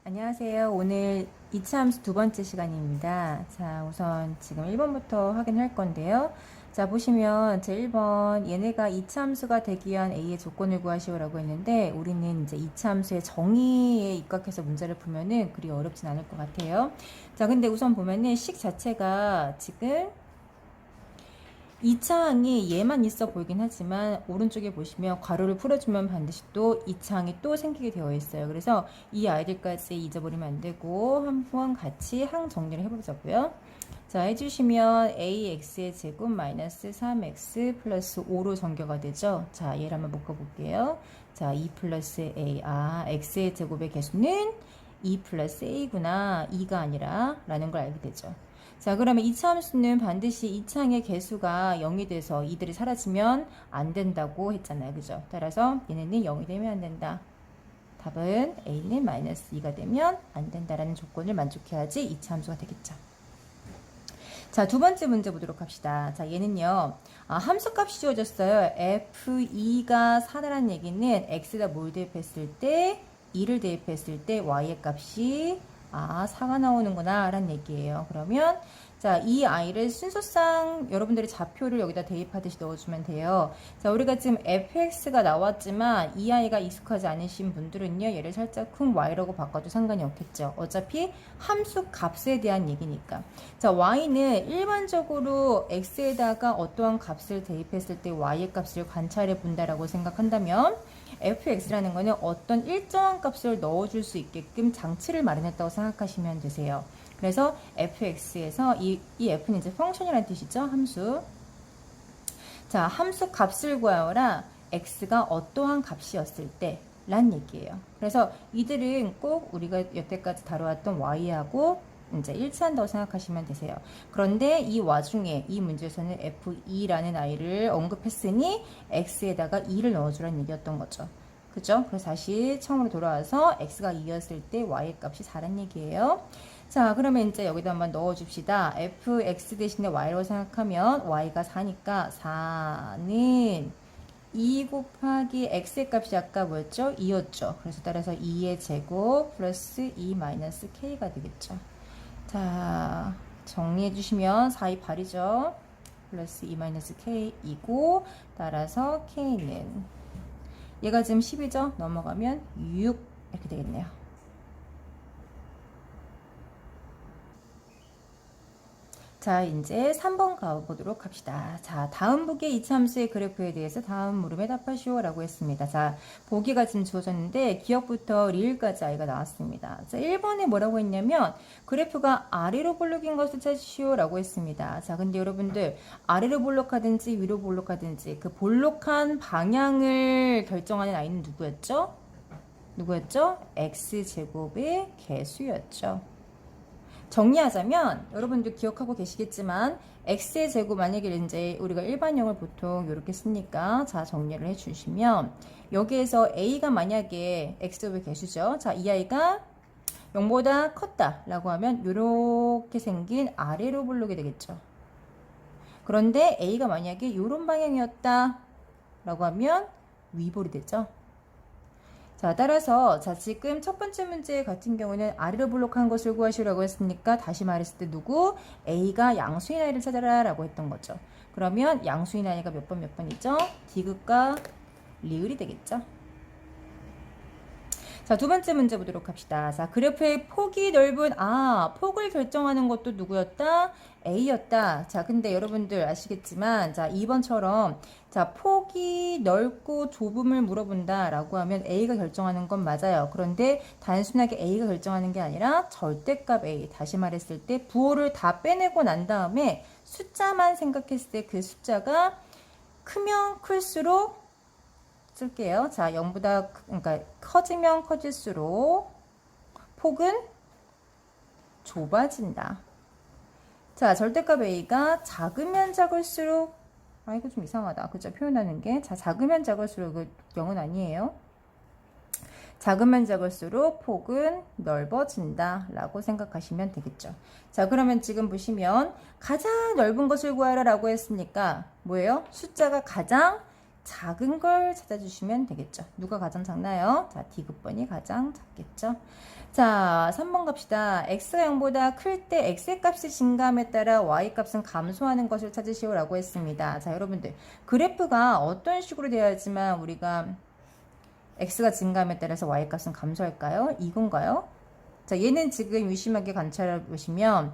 안녕하세요. 오늘 2차 함수 두 번째 시간입니다. 자, 우선 지금 1번부터 확인할 건데요. 자, 보시면 제 1번 얘네가 2차 함수가 되기 위한 A의 조건을 구하시오라고 했는데 우리는 이제 2차 함수의 정의에 입각해서 문제를 풀면은 그리 어렵진 않을 것 같아요. 자, 근데 우선 보면은 식 자체가 지금 2차 항이 얘만 있어 보이긴 하지만 오른쪽에 보시면 괄호를 풀어주면 반드시 또 2차 항이 또 생기게 되어 있어요. 그래서 이 아이들까지 잊어버리면 안 되고 한번 같이 항 정리를 해보자고요. 자, 해주시면 ax의 제곱 마이너스 3x 플러스 5로 전개가 되죠. 자, 얘를 한번 묶어볼게요. 자, 2 플러스 a. x의 제곱의 개수는 2 플러스 a구나. 2가 아니라 라는 걸 알게 되죠. 자, 그러면 2차 함수는 반드시 2차항의 개수가 0이 돼서 이들이 사라지면 안 된다고 했잖아요. 그죠? 따라서 얘네는 0이 되면 안 된다. 답은 a는 마이너스 2가 되면 안 된다라는 조건을 만족해야지 2차 함수가 되겠죠. 자, 두 번째 문제 보도록 합시다. 자, 얘는요, 함수값이 주어졌어요. f2가 4라는 얘기는 x에다 뭘 대입했을 때, 2를 대입했을 때 y의 값이 4가 나오는구나 라는 얘기예요. 그러면 자, 이 아이를 순서상 여러분들이 좌표를 여기다 대입하듯이 넣어주면 돼요. 자, 우리가 지금 fx가 나왔지만 이 아이가 익숙하지 않으신 분들은요, 얘를 살짝 쿵 y라고 바꿔도 상관이 없겠죠. 어차피 함수 값에 대한 얘기니까. 자, y는 일반적으로 x에다가 어떠한 값을 대입했을 때 y의 값을 관찰해 본다라고 생각한다면 fx라는 거는 어떤 일정한 값을 넣어줄 수 있게끔 장치를 마련했다고 생각하시면 되세요. 그래서 fx에서 이 f는 이제 펑션이라는 뜻이죠. 함수. 자, 함수 값을 구하여라. x가 어떠한 값이었을 때 란 얘기예요. 그래서 이들은 꼭 우리가 여태까지 다뤄왔던 y하고 이제 일치한다고 생각하시면 되세요. 그런데 이 와중에 이 문제에서는 f2라는 아이를 언급했으니 x에다가 2를 넣어주라는 얘기였던 거죠. 그죠? 그래서 다시 처음으로 돌아와서 x가 2였을 때 y의 값이 4란 얘기예요. 자, 그러면 이제 여기다 한번 넣어줍시다. fx 대신에 y라고 생각하면 y가 4니까 4는 2 곱하기 x의 값이 아까 뭐였죠? 2였죠. 그래서 따라서 2의 제곱 플러스 2 마이너스 k가 되겠죠. 자, 정리해 주시면 4이 8이죠. 플러스 2 마이너스 k이고 따라서 k는 얘가 지금 10이죠. 넘어가면 6 이렇게 되겠네요. 자, 이제 3번 가보도록 합시다. 자, 다음 보기의 이차함수의 그래프에 대해서 다음 물음에 답하시오 라고 했습니다. 자, 보기가 지금 주어졌는데 기억부터 리을까지 아이가 나왔습니다. 자, 1번에 뭐라고 했냐면 그래프가 아래로 볼록인 것을 찾으시오 라고 했습니다. 자, 근데 여러분들 아래로 볼록하든지 위로 볼록하든지 그 볼록한 방향을 결정하는 아이는 누구였죠? 누구였죠? x제곱의 개수였죠. 정리하자면 여러분들 기억하고 계시겠지만 x의 제곱 만약에 이제 우리가 일반형을 보통 이렇게 쓰니까 자 정리를 해주시면 여기에서 a가 만약에 x제곱의 개수죠. 자, 이 아이가 0보다 컸다 라고 하면 이렇게 생긴 아래로 볼록이 되겠죠. 그런데 a가 만약에 이런 방향이었다 라고 하면 위볼이 되죠. 자, 따라서 자 지금 첫 번째 문제 같은 경우는 아래로 볼록한 것을 구하시라고 했으니까 다시 말했을 때 누구? A가 양수인 아이를 찾아라 라고 했던 거죠. 그러면 양수인 아이가 몇 번이죠? 디귿과 리을이 되겠죠. 자, 두 번째 문제 보도록 합시다. 자, 그래프의 폭이 넓은 폭을 결정하는 것도 누구였다? A였다. 자, 근데 여러분들 아시겠지만 자, 2번처럼 자, 폭이 넓고 좁음을 물어본다 라고 하면 A가 결정하는 건 맞아요. 그런데 단순하게 A가 결정하는 게 아니라 절대값 A, 다시 말했을 때 부호를 다 빼내고 난 다음에 숫자만 생각했을 때 그 숫자가 크면 클수록 쓸게요. 자, 0보다 그러니까 커지면 커질수록 폭은 좁아진다. 자, 절대값 A가 작으면 작을수록 이거 좀 이상하다. 그죠? 표현하는 게. 자, 작으면 작을수록 0은 아니에요. 작으면 작을수록 폭은 넓어진다 라고 생각하시면 되겠죠. 자, 그러면 지금 보시면 가장 넓은 것을 구하라 라고 했으니까 뭐예요? 숫자가 가장 작은 걸 찾아주시면 되겠죠. 누가 가장 작나요? 자, D급번이 가장 작겠죠. 자, 3번 갑시다. x가 0보다 클 때 x의 값이 증가함에 따라 y 값은 감소하는 것을 찾으시오라고 했습니다. 자, 여러분들 그래프가 어떤 식으로 되어야지만 우리가 x가 증가함에 따라서 y 값은 감소할까요? 이건가요? 자, 얘는 지금 유심하게 관찰해 보시면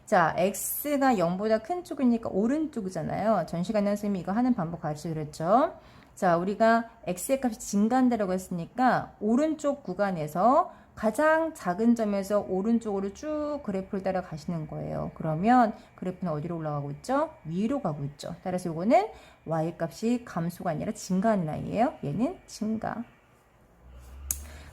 자, x가 0보다 큰 쪽이니까 오른쪽이잖아요. 전 시간에 선생님이 이거 하는 방법 가르쳐 드렸죠. 자, 우리가 x의 값이 증가한다라고 했으니까 오른쪽 구간에서 가장 작은 점에서 오른쪽으로 쭉 그래프를 따라 가시는 거예요. 그러면 그래프는 어디로 올라가고 있죠? 위로 가고 있죠. 따라서 이거는 y 값이 감소가 아니라 증가하는 라인이에요. 얘는 증가.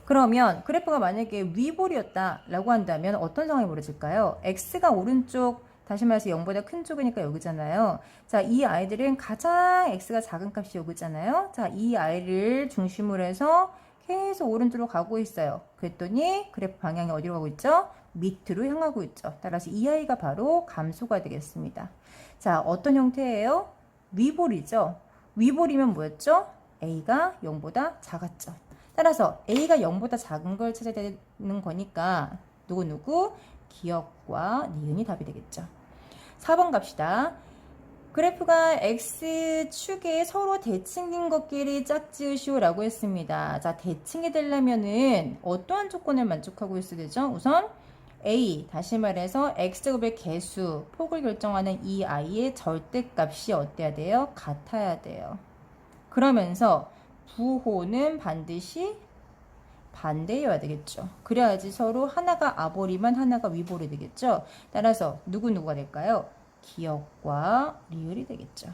그러면 그래프가 만약에 위볼이었다라고 한다면 어떤 상황이 벌어질까요? x가 오른쪽, 다시 말해서 0보다 큰 쪽이니까 여기잖아요. 자, 이 아이들은 가장 x가 작은 값이 여기잖아요. 자, 이 아이를 중심으로 해서 계속 오른쪽으로 가고 있어요. 그랬더니 그래프 방향이 어디로 가고 있죠? 밑으로 향하고 있죠. 따라서 이 아이가 바로 감소가 되겠습니다. 자, 어떤 형태예요? 위볼이죠. 위볼이면 뭐였죠? a가 0보다 작았죠. 따라서 a가 0보다 작은 걸 찾아야 되는 거니까 누구 기억과 니은이 답이 되겠죠. 4번 갑시다. 그래프가 x축에 서로 대칭인 것끼리 짝지으시오라고 했습니다. 자, 대칭이 되려면은 어떠한 조건을 만족하고 있어야 되죠? 우선 a, 다시 말해서 x제곱의 개수, 폭을 결정하는 이 i의 절대값이 어때야 돼요? 같아야 돼요. 그러면서 부호는 반드시 반대여야 되겠죠. 그래야지 서로 하나가 아볼이면 하나가 위볼이 되겠죠. 따라서 누구가 될까요? 기역과 리을이 되겠죠.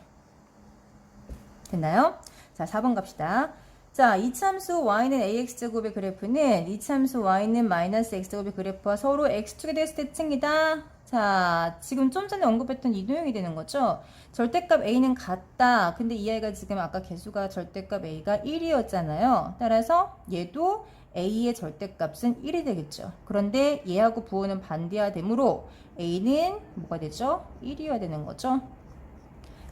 됐나요? 자, 4번 갑시다. 자, 이참수 y는 ax제곱의 그래프는 이참수 y는 마이너스 x제곱의 그래프와 서로 x축에 대해서 대칭이다. 자, 지금 좀 전에 언급했던 이도형이 되는 거죠. 절대값 a는 같다. 근데 이 아이가 지금 아까 개수가 절대값 a가 1이었잖아요. 따라서 얘도 a의 절대값은 1이 되겠죠. 그런데 얘하고 부호는 반대가 되므로 a는 뭐가 되죠? 1이어야 되는 거죠.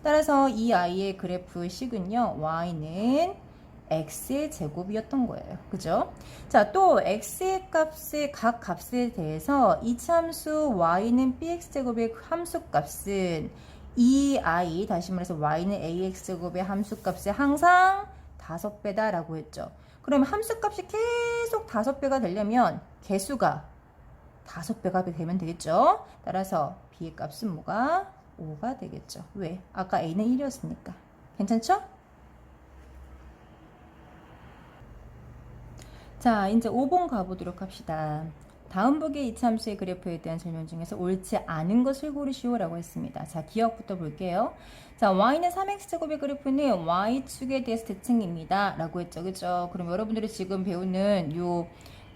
따라서 이 아이의 그래프 식은요, y는 x의 제곱이었던 거예요. 그죠? 자, 또 x의 값의 각 값에 대해서 이참수 y는 bx 제곱의 함수 값은 이 i, 다시 말해서 y는 ax 제곱의 함수 값의 항상 5배다 라고 했죠. 그럼 함수 값이 계속 5배가 되려면 개수가 5배가 되면 되겠죠. 따라서 b의 값은 뭐가? 5가 되겠죠. 왜? 아까 a는 1이었으니까. 괜찮죠? 자, 이제 5번 가보도록 합시다. 다음 북의 이참수의 그래프에 대한 설명 중에서 옳지 않은 것을 고르시오라고 했습니다. 자, 기억부터 볼게요. 자, y는 3x제곱의 그래프는 y축에 대해서 대칭입니다. 라고 했죠. 그죠? 그럼 여러분들이 지금 배우는 요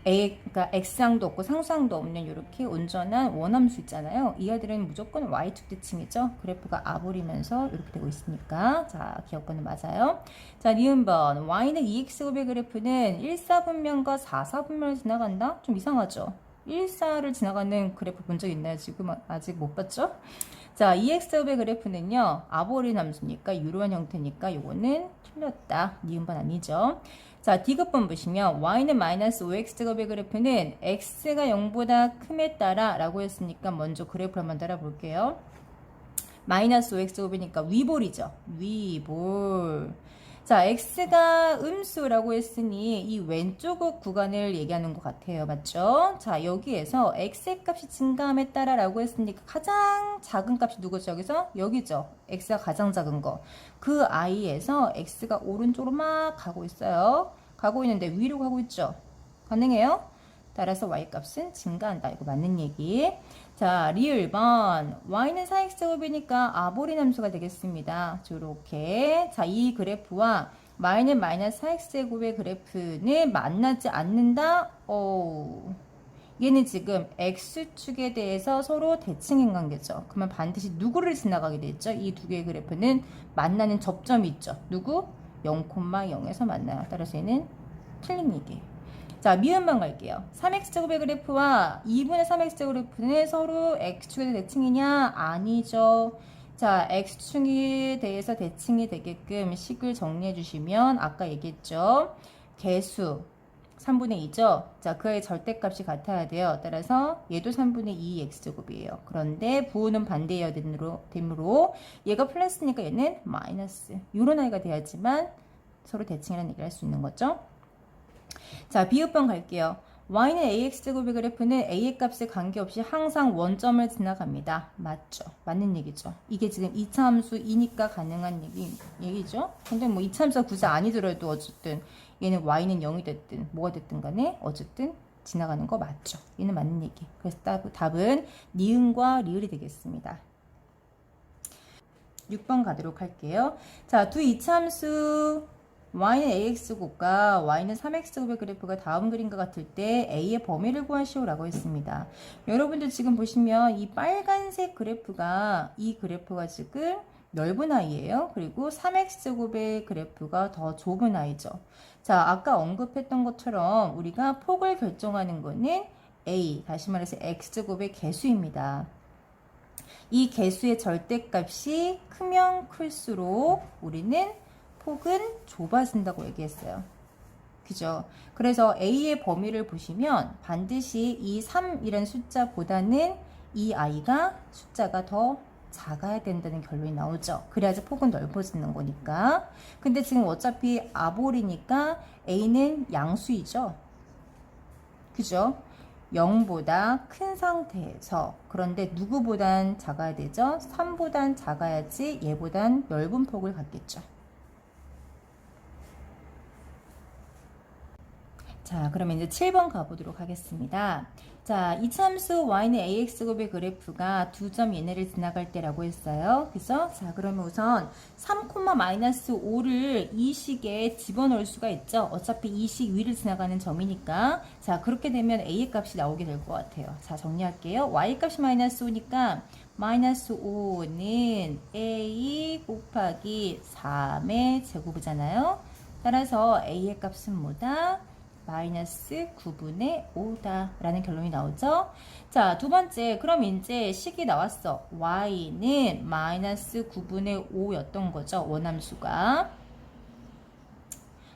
그러니까 x항도 없고 상수항도 없는 이렇게 온전한 원함수 있잖아요. 이 아들은 무조건 y축 대칭이죠. 그래프가 아볼이면서 이렇게 되고 있으니까. 자, 기억번호 맞아요. 자, 니은번 y는 2x제곱의 그래프는 1사분면과 4사분면을 지나간다? 좀 이상하죠? 1사를 지나가는 그래프 본 적 있나요? 지금 아직 못 봤죠? 자, 2x제곱의 그래프는요, 아볼인 함수니까 유로한 형태니까 요거는 틀렸다. 니은번 아니죠? 자, D급번 보시면 y는 마이너스 5x제곱의 그래프는 x가 0보다 큼에 따라 라고 했으니까 먼저 그래프를 한번 따라 볼게요. 마이너스 5x제곱이니까 위볼이죠. 위볼. 자, x가 음수라고 했으니 이 왼쪽 구간을 얘기하는 것 같아요. 맞죠? 자, 여기에서 x의 값이 증가함에 따라 라고 했으니까 가장 작은 값이 누구죠? 여기서? 여기죠. x가 가장 작은 거. 그 i에서 x가 오른쪽으로 막 가고 있어요. 가고 있는데 위로 가고 있죠. 가능해요? 따라서 y값은 증가한다. 이거 맞는 얘기. 자, 리을번 y는 4x제곱이니까 아볼인 함수가 되겠습니다. 이렇게. 자, 이 그래프와 y는 마이너스 4x제곱의 그래프는 만나지 않는다. 얘는 지금 x축에 대해서 서로 대칭인 관계죠. 그러면 반드시 누구를 지나가게 되죠? 이 두 개의 그래프는 만나는 접점이 있죠. 누구? 0,0에서 만나요. 따라서 얘는 틀린 얘기. 자, 미음만 갈게요. 3x제곱의 그래프와 2분의 3x제곱 그래프는 서로 x축에 대칭이냐? 아니죠. 자, x축에 대해서 대칭이 되게끔 식을 정리해 주시면 아까 얘기했죠. 개수 3분의 2죠. 자, 그의 절대값이 같아야 돼요. 따라서 얘도 3분의 2 x제곱이에요. 그런데 부호는 반대여야 되므로 얘가 플러스니까 얘는 마이너스. 요런 아이가 돼야지만 서로 대칭이라는 얘기를 할 수 있는 거죠. 자, 비읍번 갈게요. y는 ax제곱의 그래프는 a의 값에 관계없이 항상 원점을 지나갑니다. 맞죠? 맞는 얘기죠. 이게 지금 2차 함수이니까 가능한 얘기죠. 근데 뭐 2차 함수가 굳이 아니더라도 어쨌든 얘는 y는 0이 됐든 뭐가 됐든 간에 어쨌든 지나가는 거 맞죠? 얘는 맞는 얘기. 그래서 답은 니은과 리을이 되겠습니다. 6번 가도록 할게요. 자, 두 2차 함수 y는 ax곱과 y는 3x곱의 그래프가 다음 그림과 같을 때 a의 범위를 구하시오라고 했습니다. 여러분들 지금 보시면 이 빨간색 그래프가 이 그래프가 지금 넓은 아이예요. 그리고 3x제곱의 그래프가 더 좁은 아이죠. 자, 아까 언급했던 것처럼 우리가 폭을 결정하는 거는 a, 다시 말해서 x제곱의 개수입니다. 이 개수의 절대값이 크면 클수록 우리는 폭은 좁아진다고 얘기했어요. 그죠? 그래서 a의 범위를 보시면 반드시 이 3이라는 숫자보다는 이 i가 숫자가 더 작아야 된다는 결론이 나오죠. 그래야지 폭은 넓어지는 거니까. 근데 지금 어차피 아볼이니까 a는 양수이죠. 그죠? 0보다 큰 상태에서, 그런데 누구보단 작아야 되죠? 3보단 작아야지 얘보단 넓은 폭을 갖겠죠. 자, 그러면 이제 7번 가보도록 하겠습니다. 자, 이 참수 y는 ax곱의 그래프가 두 점 얘네를 지나갈 때라고 했어요. 그죠? 자, 그러면 우선 3,-5를 이 식에 집어넣을 수가 있죠. 어차피 이 식 위를 지나가는 점이니까. 자, 그렇게 되면 a의 값이 나오게 될 것 같아요. 자, 정리할게요. y 값이 마이너스 5니까 마이너스 5는 a 곱하기 3의 제곱이잖아요. 따라서 a의 값은 뭐다? 마이너스 9분의 5다 라는 결론이 나오죠. 자, 두 번째, 그럼 이제 식이 나왔어. y는 마이너스 9분의 5였던 거죠. 원함수가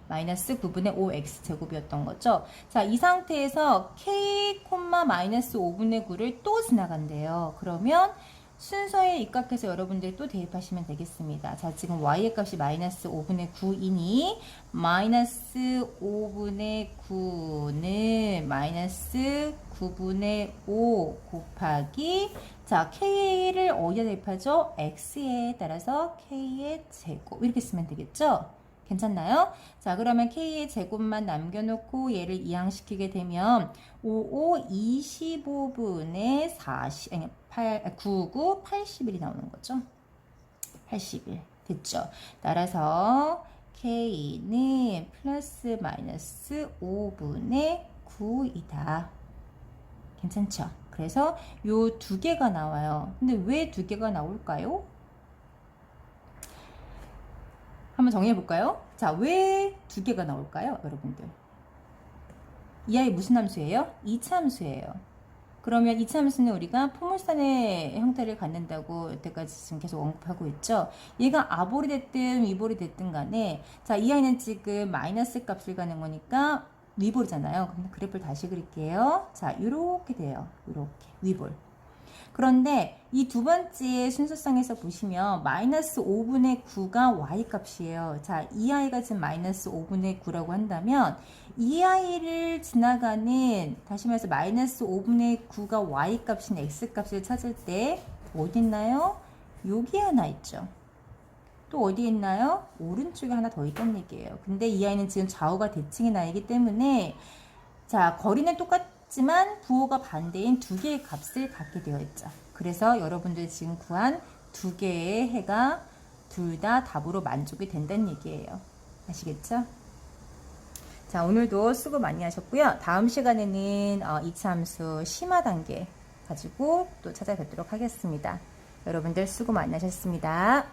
마이너스 9분의 5 x제곱이었던 거죠. 자, 이 상태에서 k, 마이너스 5분의 9를 또 지나간대요. 그러면 순서에 입각해서 여러분들이 또 대입하시면 되겠습니다. 자, 지금 y의 값이 마이너스 5분의 9이니 마이너스 5분의 9는 마이너스 9분의 5 곱하기, 자, k를 어디다 대입하죠? x에 따라서 k의 제곱 이렇게 쓰면 되겠죠? 괜찮나요? 자, 그러면 k의 제곱만 남겨놓고 얘를 이항시키게 되면 25분의 40, 아니 99, 81이 나오는 거죠. 81 됐죠. 따라서 k는 플러스 마이너스 5분의 9이다. 괜찮죠? 그래서 요 두 개가 나와요. 근데 왜 두 개가 나올까요? 한번 정리해 볼까요? 자, 왜 두 개가 나올까요, 여러분들? 이 아이 무슨 함수예요? 2차 함수예요. 그러면 2차 함수는 우리가 포물선의 형태를 갖는다고 여태까지 지금 계속 언급하고 있죠. 얘가 아볼이 됐든 위볼이 됐든 간에, 자, 이 아이는 지금 마이너스 값을 가는 거니까 위볼이잖아요. 그럼 그래프를 다시 그릴게요. 자, 요렇게 돼요. 요렇게 위볼. 그런데 이 두 번째 순서상에서 보시면 마이너스 5분의 9가 y 값이에요. 자, 이 아이가 지금 마이너스 5분의 9라고 한다면 이 아이를 지나가는, 다시 말해서 마이너스 5분의 9가 y 값인 x 값을 찾을 때 어디 있나요? 여기 하나 있죠. 또 어디 있나요? 오른쪽에 하나 더 있다는 얘기예요. 근데 이 아이는 지금 좌우가 대칭인 아이기 때문에, 자, 거리는 똑같지만 부호가 반대인 두 개의 값을 갖게 되어 있죠. 그래서 여러분들 지금 구한 두 개의 해가 둘 다 답으로 만족이 된다는 얘기예요. 아시겠죠? 자, 오늘도 수고 많이 하셨고요. 다음 시간에는 2차 함수 심화 단계 가지고 또 찾아뵙도록 하겠습니다. 여러분들 수고 많이 하셨습니다.